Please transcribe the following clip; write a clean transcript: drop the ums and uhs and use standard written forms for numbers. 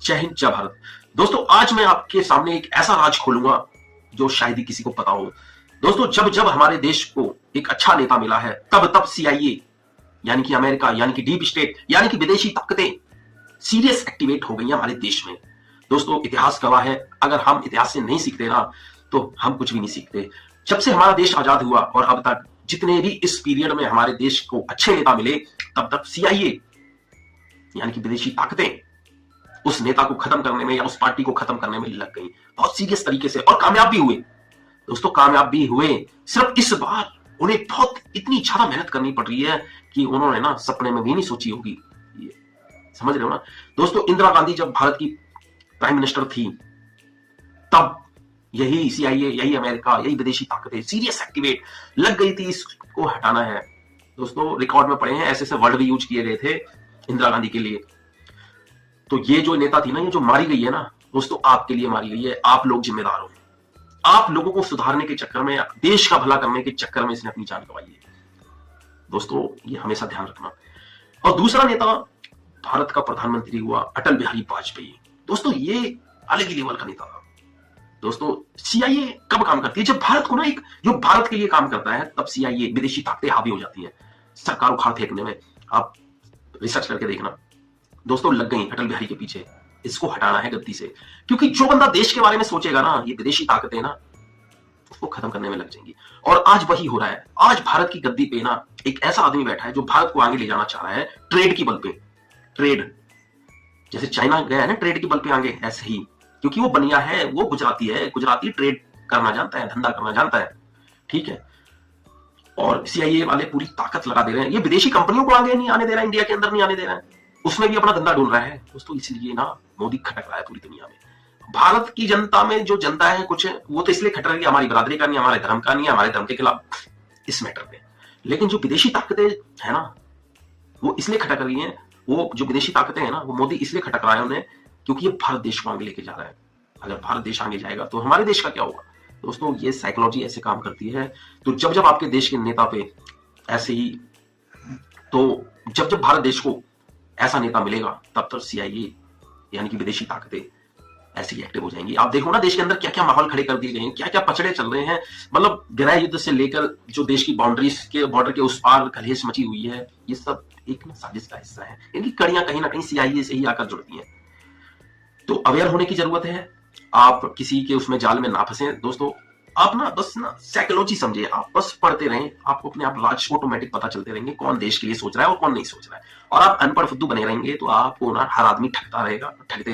जय हिंद जय भारत। दोस्तों आज मैं आपके सामने एक ऐसा राज खोलूंगा जो शायद ही किसी को पता हो। दोस्तों जब जब हमारे देश को एक अच्छा नेता मिला है तब तब CIA यानी कि अमेरिका यानी कि डीप स्टेट यानी कि विदेशी ताकतें सीरियस एक्टिवेट हो गई हमारे देश में। दोस्तों इतिहास गवाह है, अगर हम इतिहास से नहीं सीखते ना तो हम कुछ भी नहीं सीखते। जब से हमारा देश आजाद हुआ और अब तक जितने भी इस पीरियड में हमारे देश को अच्छे नेता मिले तब तक CIA यानी कि विदेशी ताकतें उस नेता को खत्म करने में या उस पार्टी को खत्म करने में लग गई बहुत सीरियस तरीके से, और कामयाब भी हुए। दोस्तों कामयाब भी हुए। सिर्फ इस बार उन्हें बहुत इतनी ज्यादा मेहनत करनी पड़ रही है कि उन्होंने ना सपने में भी नहीं सोची होगी। ये समझ रहे हो ना दोस्तों। इंदिरा गांधी जब भारत की प्राइम मिनिस्टर थी तब यही CIA यही अमेरिका यही विदेशी ताकतें सीरियस एक्टिवेट लग गई थी, इसको हटाना है। दोस्तों रिकॉर्ड में पढ़े हैं, ऐसे ऐसे वर्ड भी यूज किए गए थे इंदिरा गांधी के लिए। तो ये जो नेता थी ना, ये जो मारी गई है ना दोस्तों, आपके लिए मारी गई है। आप लोग जिम्मेदार हो। आप लोगों को सुधारने के चक्कर में, देश का भला करने के चक्कर में इसने अपनी जान गंवाई है। दोस्तों ये हमेशा ध्यान रखना। और दूसरा नेता भारत का प्रधानमंत्री हुआ अटल बिहारी वाजपेयी। दोस्तों ये अलग ही लेवल का नेता था। दोस्तों CIA कब काम करती है? जब भारत को ना एक जो भारत के लिए काम करता है तब CIA विदेशी ताकतें हावी हो जाती हैं सरकार उखाड़ फेंकने में। आप रिसर्च करके देखना। दोस्तों लग गई अटल बिहारी के पीछे, इसको हटाना है गद्दी से, क्योंकि जो बंदा देश के बारे में सोचेगा ना, ये विदेशी ताकतें ना उसको खत्म करने में लग जाएंगी। और आज वही हो रहा है। आज भारत की गद्दी पे ना एक ऐसा आदमी बैठा है जो भारत को आगे ले जाना चाह रहा है ट्रेड की बल पे। ट्रेड जैसे चाइना गया है ना ट्रेड की बल पे आगे, ऐसे ही, क्योंकि वो बनिया है, वो गुजराती है, गुजराती ट्रेड करना जानता है, धंधा करना जानता है, ठीक है। और CIA वाले पूरी ताकत लगा दे रहे हैं। ये विदेशी कंपनियों को आगे नहीं आने दे रहा है, इंडिया के अंदर नहीं आने दे रहा है, उसमें भी अपना धंधा ढूंढ रहा है दोस्तों। इसलिए ना मोदी खटक रहा है पूरी दुनिया में। भारत की जनता में जो जनता है कुछ वो तो इसलिए खटक रही है, हमारी बरादरी का नहीं, हमारे धर्म का नहीं, हमारे धर्म के खिलाफ इस मैटर पे। लेकिन जो विदेशी ताकतें है ना वो इसलिए खटक रही है। वो जो विदेशी ताकतें हैं ना वो मोदी इसलिए खटक रहा है उन्हें क्योंकि ये भारत देश को आगे लेके जा रहा है। अगर भारत देश आगे जाएगा तो हमारे देश का क्या होगा? दोस्तों ये साइकोलॉजी ऐसे काम करती है। तो जब जब आपके देश के नेता पे ऐसे ही, तो जब जब भारत देश को ऐसा नेता मिलेगा तब तक CIA यानी कि विदेशी ताकतें ऐसी एक्टिव हो जाएंगी। आप देखो ना देश के अंदर क्या क्या माहौल खड़े कर दिए गए हैं, क्या क्या पचड़े चल रहे हैं। मतलब गृह युद्ध से लेकर जो देश की बाउंड्रीज के बॉर्डर के उस पार कलेश मची हुई है, ये सब एक साजिश का हिस्सा है। इनकी कड़ियां कहीं ना कहीं CIA से ही आकर जुड़ती हैं। तो अवेयर होने की जरूरत है। आप किसी के उसमें जाल में ना फंसे दोस्तों। आप ना बस ना साइकोलॉजी समझिए, आप बस पढ़ते रहें, आपको अपने आप राज ऑटोमेटिक पता चलते रहेंगे कौन देश के लिए सोच रहा है और कौन नहीं सोच रहा है। और आप अनपढ़ फुद्दू बने रहेंगे तो आपको ना हर आदमी ठगता रहेगा, ठगते